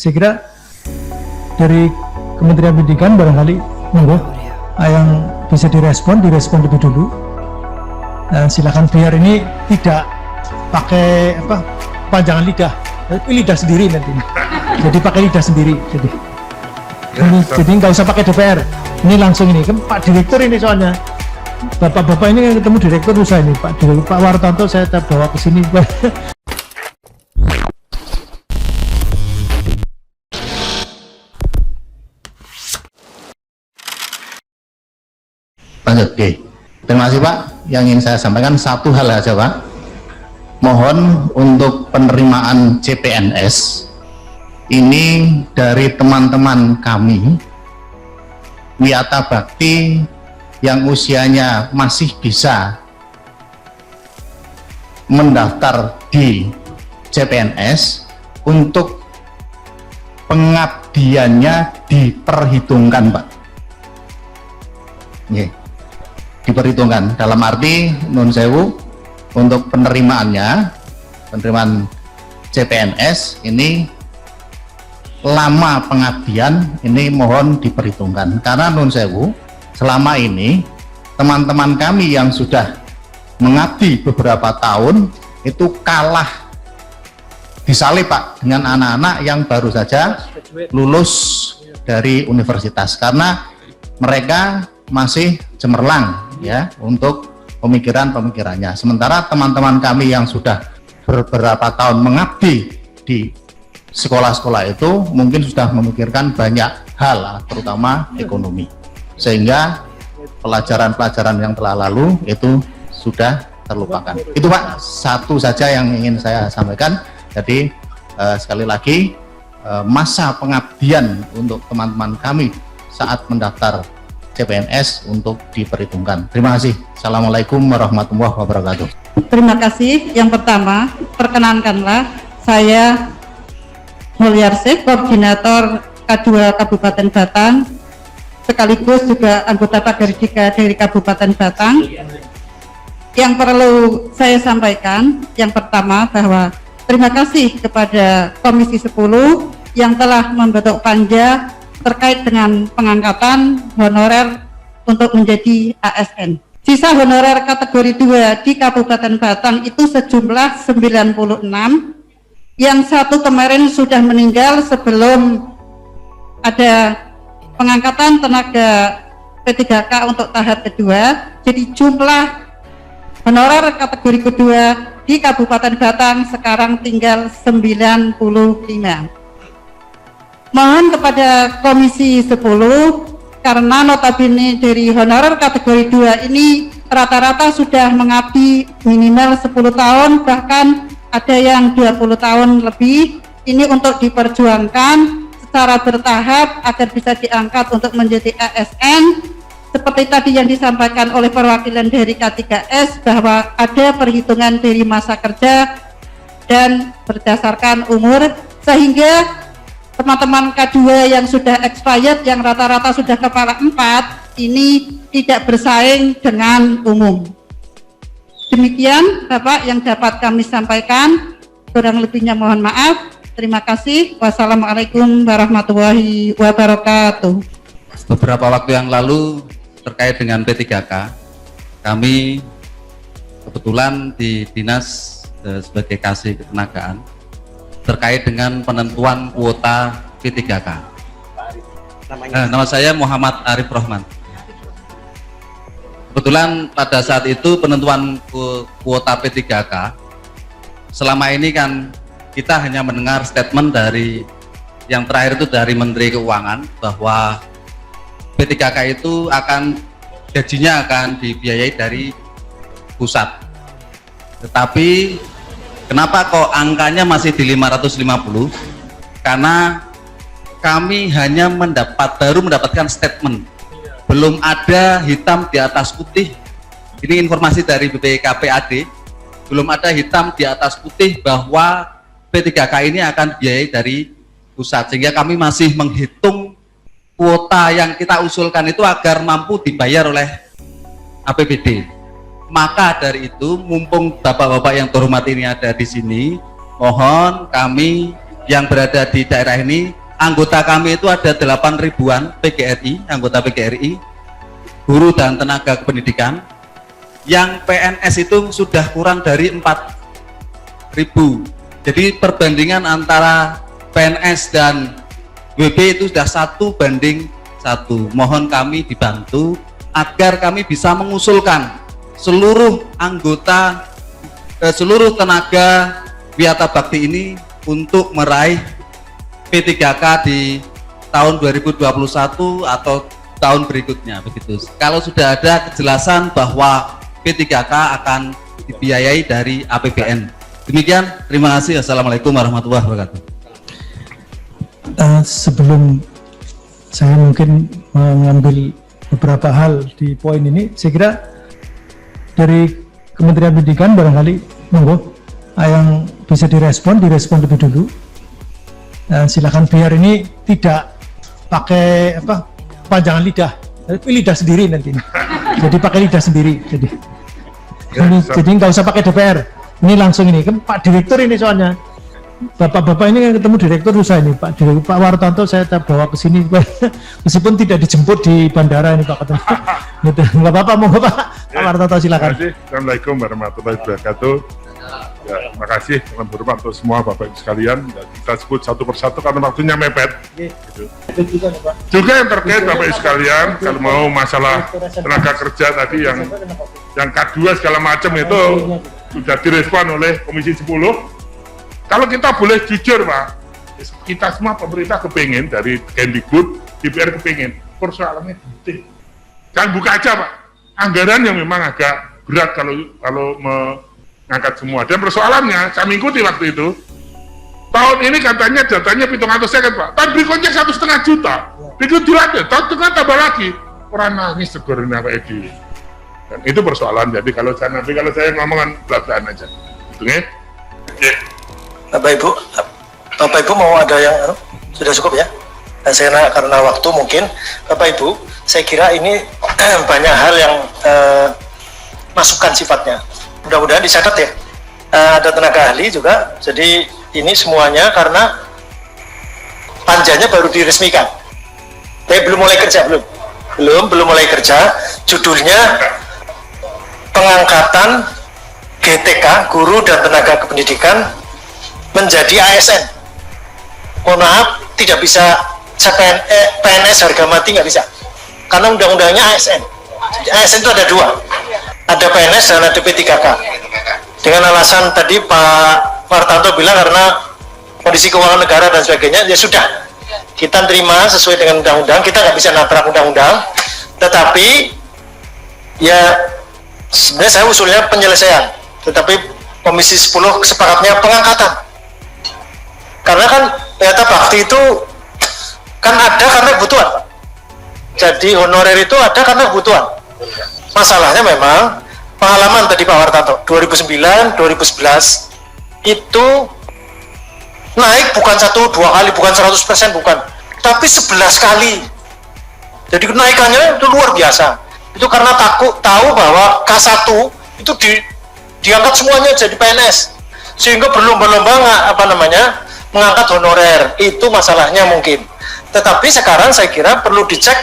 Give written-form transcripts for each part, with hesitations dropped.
saya kira dari Kementerian Pendidikan barangkali monggo yang bisa direspon lebih dulu. Silakan, biar ini tidak pakai panjangan lidah, tapi lidah sendiri nanti. Jadi pakai lidah sendiri. Jadi nggak usah pakai DPR. Ini langsung ini, kan Pak Direktur ini soalnya. Bapak-bapak ini ketemu Direktur usaha ini, Pak Wartanto saya bawa ke sini. Lanjut, oke. Terima kasih Pak. Yang ingin saya sampaikan satu hal saja Pak. Mohon untuk penerimaan CPNS ini dari teman-teman kami Wiyata Bakti yang usianya masih bisa mendaftar di CPNS untuk pengabdiannya diperhitungkan Pak. Oke. Diperhitungkan dalam arti nun sewu untuk penerimaan CPNS ini lama pengabdian ini mohon diperhitungkan, karena nun sewu selama ini teman-teman kami yang sudah mengabdi beberapa tahun itu kalah disalib Pak dengan anak-anak yang baru saja lulus dari universitas, karena mereka masih cemerlang ya untuk pemikirannya. Sementara teman-teman kami yang sudah beberapa tahun mengabdi di sekolah-sekolah itu mungkin sudah memikirkan banyak hal, terutama ekonomi, sehingga pelajaran-pelajaran yang telah lalu itu sudah terlupakan. Itu Pak, satu saja yang ingin saya sampaikan. Jadi sekali lagi masa pengabdian untuk teman-teman kami saat mendaftar CPNS untuk diperhitungkan. Terima kasih. Assalamualaikum warahmatullahi wabarakatuh. Terima kasih. Yang pertama, perkenankanlah saya Mulyarsih, Koordinator K2 Kabupaten Batang, sekaligus juga anggota Pagardika dari Kabupaten Batang. Yang perlu saya sampaikan, yang pertama bahwa terima kasih kepada Komisi 10 yang telah membentuk panja terkait dengan pengangkatan honorer untuk menjadi ASN. Sisa honorer kategori 2 di Kabupaten Batang itu sejumlah 96, yang satu kemarin sudah meninggal sebelum ada pengangkatan tenaga P3K untuk tahap kedua. Jadi jumlah honorer kategori kedua di Kabupaten Batang sekarang tinggal 95. Mohon kepada Komisi 10, karena notabene dari honorer kategori 2 ini rata-rata sudah mengabdi minimal 10 tahun, bahkan ada yang 20 tahun lebih. Ini untuk diperjuangkan secara bertahap agar bisa diangkat untuk menjadi ASN. Seperti tadi yang disampaikan oleh perwakilan dari K3S bahwa ada perhitungan dari masa kerja dan berdasarkan umur, sehingga teman-teman K2 yang sudah expired, yang rata-rata sudah kepala 4, ini tidak bersaing dengan umum. Demikian Bapak yang dapat kami sampaikan, kurang lebihnya mohon maaf. Terima kasih. Wassalamualaikum warahmatullahi wabarakatuh. Beberapa waktu yang lalu terkait dengan P3K, kami kebetulan di Dinas sebagai kasih ketenagaan terkait dengan penentuan kuota P3K. Nama saya Muhammad Arif Rohman. Kebetulan pada saat itu penentuan kuota P3K, selama ini kan kita hanya mendengar statement dari yang terakhir itu dari Menteri Keuangan bahwa P3K itu gajinya akan dibiayai dari pusat. Tetapi kenapa kok angkanya masih di 550? Karena kami hanya baru mendapatkan statement, belum ada hitam di atas putih. Ini informasi dari BPKPAD, belum ada hitam di atas putih bahwa P3K ini akan biayai dari pusat, sehingga kami masih menghitung kuota yang kita usulkan itu agar mampu dibayar oleh APBD. Maka dari itu, mumpung bapak-bapak yang terhormat ini ada di sini, mohon kami yang berada di daerah ini. Anggota kami itu ada 8 ribuan PGRI, anggota PGRI, guru dan tenaga kependidikan. Yang PNS itu sudah kurang dari 4.000. Jadi perbandingan antara PNS dan WB itu sudah 1:1. Mohon kami dibantu agar kami bisa mengusulkan seluruh anggota, seluruh tenaga Wiyata Bakti ini untuk meraih P3K di tahun 2021 atau tahun berikutnya begitu. Kalau sudah ada kejelasan bahwa P3K akan dibiayai dari APBN. Demikian, terima kasih. Assalamualaikum warahmatullahi wabarakatuh. Sebelum saya mungkin mengambil beberapa hal di poin ini, saya kira dari Kementerian Pendidikan barangkali monggo yang bisa direspon lebih dulu. Silakan, biar ini tidak pakai panjangan lidah, tapi lidah sendiri nanti. Jadi pakai lidah sendiri. Jadi nggak usah pakai DPR. Ini langsung ini kan Pak Direktur ini soalnya. Bapak-bapak ini kan ketemu direktur susah ini, Pak Wartanto saya bawa ke sini meskipun tidak dijemput di bandara ini Pak ketemu. Gitu. Nggak apa-apa, monggo Pak Wartanto silakan. Terima kasih. Assalamualaikum warahmatullahi wabarakatuh. Ya, terima kasih salam hormat untuk semua Bapak Ibu sekalian, dan kita sebut satu persatu karena waktunya mepet. Gitu. Juga yang terkait Bapak Ibu sekalian, kalau mau masalah tenaga kerja tadi yang K2 segala macam itu sudah direspon oleh Komisi 10. Kalau kita boleh jujur Pak, kita semua pemerintah kepingin dari Kemdikbud, DPR kepingin persoalannya penting. Jangan buka aja Pak, anggaran yang memang agak berat kalau mengangkat semua. Dan persoalannya, saya mengikuti waktu itu, tahun ini katanya datanya 700 kan Pak, tahun berikutnya 1,5 juta. Begitu lagi, tahun tengah tambah lagi. Orang nangis segornya Pak Edi. Dan itu persoalan, jadi kalau saya ngomongan belak-belakan aja. Gitu ya. Yeah. Bapak Ibu mau ada yang sudah cukup ya? Dan saya karena waktu mungkin Bapak Ibu, saya kira ini banyak hal yang masukan sifatnya. Mudah-mudahan dicatat ya. Ada tenaga ahli juga. Jadi ini semuanya karena panjanya baru diresmikan. Tapi belum mulai kerja belum mulai kerja. Judulnya pengangkatan GTK, guru dan tenaga kependidikan, menjadi ASN. Mohon maaf, tidak bisa PNS harga mati, nggak bisa, karena undang-undangnya ASN. Jadi ASN itu ada dua, ada PNS dan ada P3K. Dengan alasan tadi Pak Wartanto bilang karena kondisi keuangan negara dan sebagainya, ya sudah, kita terima sesuai dengan undang-undang, kita nggak bisa nabrak undang-undang. Tetapi ya sebenarnya saya usulnya penyelesaian, tetapi Komisi 10 sepakatnya pengangkatan. Karena kan Wiyata Bakti itu kan ada karena kebutuhan. Jadi honorer itu ada karena kebutuhan. Masalahnya memang pengalaman tadi Pak Wartanto 2009, 2011 itu naik bukan 1-2 kali, bukan 100%, bukan, tapi 11 kali. Jadi kenaikannya itu luar biasa. Itu karena tahu bahwa K1 itu diangkat semuanya jadi PNS, sehingga berlomba-lomba mengangkat honorer. Itu masalahnya mungkin. Tetapi sekarang saya kira perlu dicek,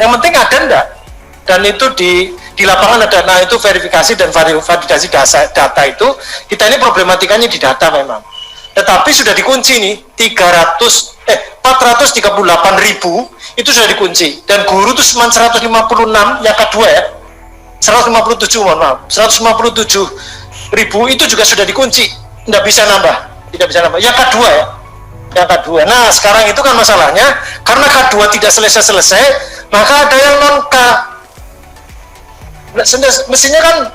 yang penting ada enggak, dan itu di lapangan ada. Nah, itu verifikasi dan validasi data itu, kita ini problematikanya di data memang. Tetapi sudah dikunci nih 438.000 itu sudah dikunci, dan guru itu cuma 156 yang kedua ya, 157 mohon maaf, 157.000 itu juga sudah dikunci, tidak bisa nambah. Yang kedua ya, yang kedua. Nah sekarang itu kan masalahnya karena K2 tidak selesai, maka ada yang non K. Mestinya kan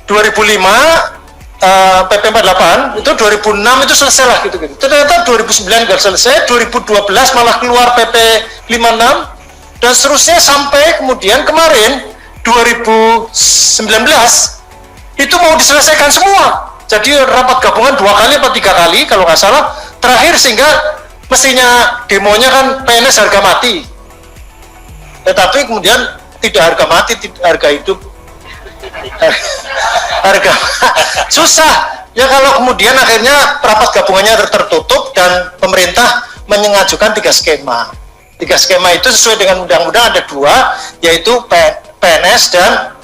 2005 PP 48 itu 2006 itu selesai lah gitu. Ternyata 2009 nggak selesai, 2012 malah keluar PP 56 dan seterusnya sampai kemudian kemarin 2019 itu mau diselesaikan semua. Jadi rapat gabungan 2 kali atau 3 kali kalau nggak salah terakhir, sehingga mestinya demonya kan PNS harga mati, tetapi kemudian tidak harga mati, harga hidup. Harga susah Ya kalau kemudian akhirnya rapat gabungannya tertutup dan pemerintah mengajukan 3 skema. 3 skema itu sesuai dengan undang-undang ada 2, yaitu PNS dan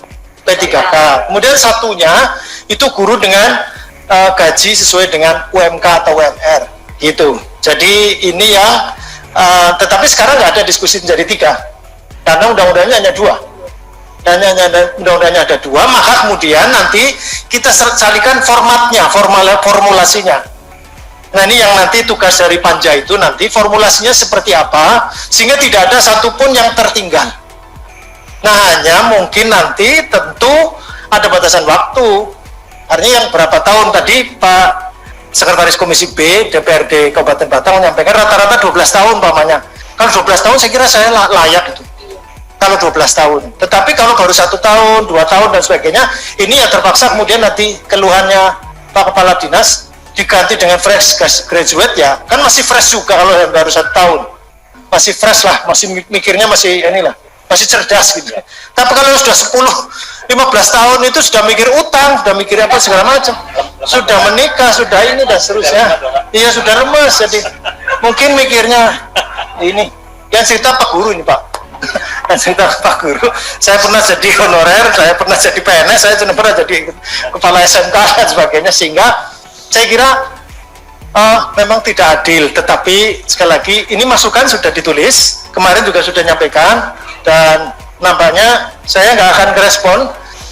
P3K. Kemudian satunya itu guru dengan gaji sesuai dengan UMK atau UMR gitu. Jadi ini yang tetapi sekarang nggak ada diskusi menjadi 3 karena undang-undangnya hanya 2. Dan undang-undangnya ada 2, maka kemudian nanti kita salikan formatnya, formulasinya. Nah ini yang nanti tugas dari Panja itu nanti formulasinya seperti apa sehingga tidak ada satupun yang tertinggal. Nah hanya mungkin nanti tentu ada batasan waktu. Artinya yang berapa tahun tadi Pak Sekretaris Komisi B DPRD Kabupaten Batang menyampaikan rata-rata 12 tahun pamannya. Kalau 12 tahun saya kira saya layak itu. Kalau 12 tahun, tetapi kalau baru 1 tahun, 2 tahun dan sebagainya, ini ya terpaksa kemudian nanti keluhannya Pak Kepala Dinas diganti dengan fresh graduate ya, kan masih fresh juga kalau yang baru 1 tahun, masih fresh lah, masih mikirnya masih inilah, masih cerdas gitu. Tapi kalau sudah 10, 15 tahun itu sudah mikir utang, sudah mikir apa segala macam, sudah menikah, sudah ini dan seterusnya, iya sudah lemes, jadi mungkin mikirnya ini, yang cerita Pak Guru ini Pak. Cerita Pak Guru, saya pernah jadi honorer, saya pernah jadi PNS, saya pernah jadi kepala SMK dan sebagainya, sehingga saya kira memang tidak adil. Tetapi sekali lagi ini masukan sudah ditulis, kemarin juga sudah nyampaikan, dan nampaknya saya nggak akan merespon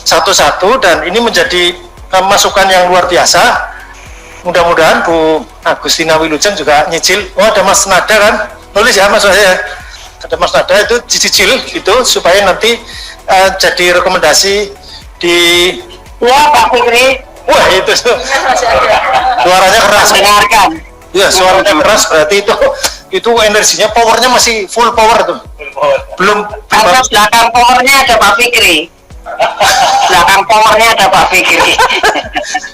satu-satu, dan ini menjadi masukan yang luar biasa. Mudah-mudahan Bu Agustina Wilujeng juga nyicil. Oh ada Mas Nada kan, nulis ya Mas saya. Ada Mas Nada itu dicicil gitu supaya nanti jadi rekomendasi di Pak Fikri. Wah itu suaranya keras Dengarkan. ya, suaranya keras berarti itu energinya, powernya masih full power tuh, belum Atas belakang powernya ada Pak Fikri. Belakang powernya ada Pak Fikri.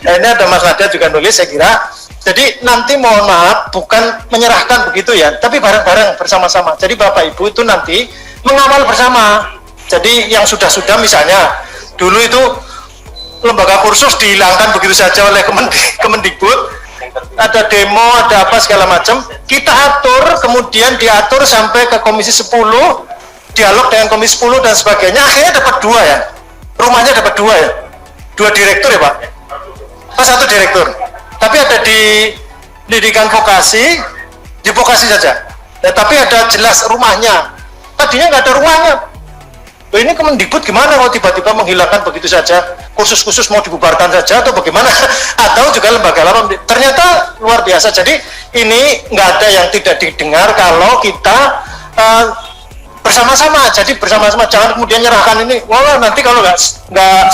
ini ada Mas Nada juga nulis saya kira. Jadi nanti mohon maaf bukan menyerahkan begitu ya, tapi bareng-bareng bersama-sama. Jadi Bapak Ibu itu nanti mengawal bersama. Jadi yang sudah-sudah misalnya dulu itu lembaga kursus dihilangkan begitu saja oleh Kemendikbud, ada demo, ada apa segala macam. Kita atur, kemudian diatur sampai ke Komisi 10, dialog dengan Komisi 10 dan sebagainya. Akhirnya dapat 2 ya, rumahnya dapat 2 ya, 2 direktur ya Pak, 1 direktur. Tapi ada di pendidikan vokasi, di vokasi saja. Ya, tapi ada jelas rumahnya. Tadinya nggak ada rumahnya. Loh, ini Kemendikbud gimana kalau tiba-tiba menghilangkan begitu saja? Kursus-kursus mau dibubarkan saja atau bagaimana? Atau juga lembaga lain? Ternyata luar biasa. Jadi ini nggak ada yang tidak didengar kalau kita bersama-sama. Jadi bersama-sama, jangan kemudian nyerahkan ini. Wah nanti kalau nggak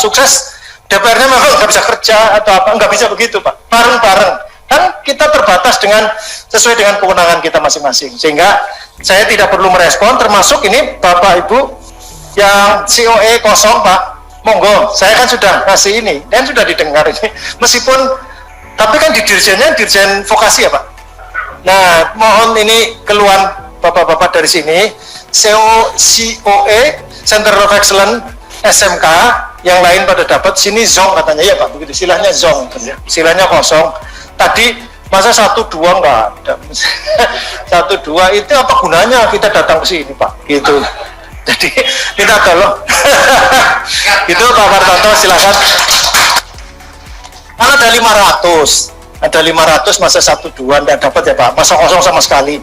sukses, DPR-nya memang nggak bisa kerja atau apa, nggak bisa begitu Pak, bareng-bareng kan kita terbatas sesuai dengan kewenangan kita masing-masing, sehingga saya tidak perlu merespon, termasuk ini Bapak Ibu yang COE kosong Pak, monggo, saya kan sudah ngasih ini dan sudah didengar ini, meskipun tapi kan di dirjennya dirjen vokasi ya Pak. Nah mohon ini keluhan Bapak-Bapak dari sini, COE Center of Excellence SMK, yang lain pada dapat, sini zong katanya ya Pak, begitu silahnya zong, silahnya kosong. Tadi masa 1-2 nggak ada, 1-2 itu apa gunanya kita datang ke sini Pak, gitu. Jadi kita tolong, itu Pak Wartanto silakan. Kan ada 500 masa 1-2 nggak dapat ya Pak, masa kosong sama sekali.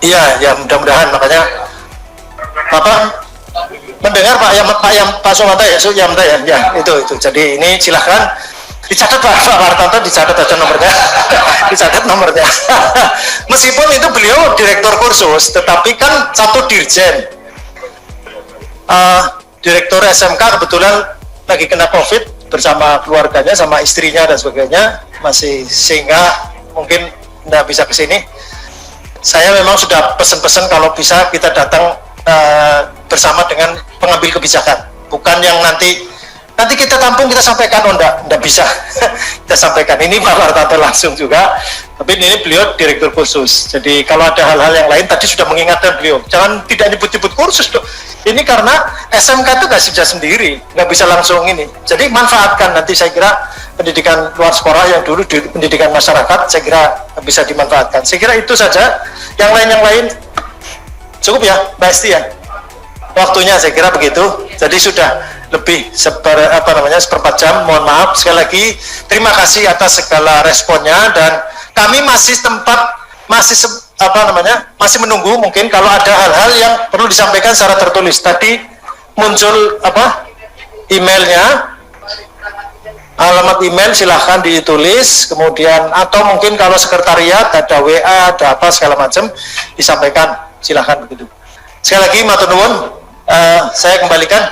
Iya ya, mudah-mudahan makanya Bapak mendengar Pak Somanta ya, itu. Jadi ini silahkan dicatat Pak Wartanto, dicatat aja nomornya, dicatat nomornya. Meskipun itu beliau direktur kursus, tetapi kan 1 dirjen, direktur SMK kebetulan lagi kena COVID bersama keluarganya, sama istrinya dan sebagainya, masih sehingga mungkin tidak bisa ke sini. Saya memang sudah pesen-pesen kalau bisa kita datang bersama dengan pengambil kebijakan, bukan yang nanti nanti kita tampung, kita sampaikan. Oh enggak bisa kita sampaikan, ini Pak Martanto langsung juga, tapi ini beliau direktur khusus. Jadi kalau ada hal-hal yang lain, tadi sudah mengingatkan beliau, jangan tidak nyebut-nyebut kursus dong. Ini karena SMK itu nggak bisa sendiri, nggak bisa langsung ini. Jadi manfaatkan, nanti saya kira pendidikan luar sekolah yang dulu di pendidikan masyarakat, saya kira bisa dimanfaatkan. Saya kira itu saja. Yang lain cukup ya, Mbak Esti ya. Waktunya saya kira begitu. Jadi sudah lebih seperempat jam. Mohon maaf sekali lagi. Terima kasih atas segala responnya, dan kami masih masih menunggu, mungkin kalau ada hal-hal yang perlu disampaikan secara tertulis. Tadi muncul emailnya, alamat email silahkan ditulis, kemudian atau mungkin kalau sekretariat ada WA, ada apa segala macam disampaikan, silahkan begitu. Sekali lagi matur nuwun, saya kembalikan.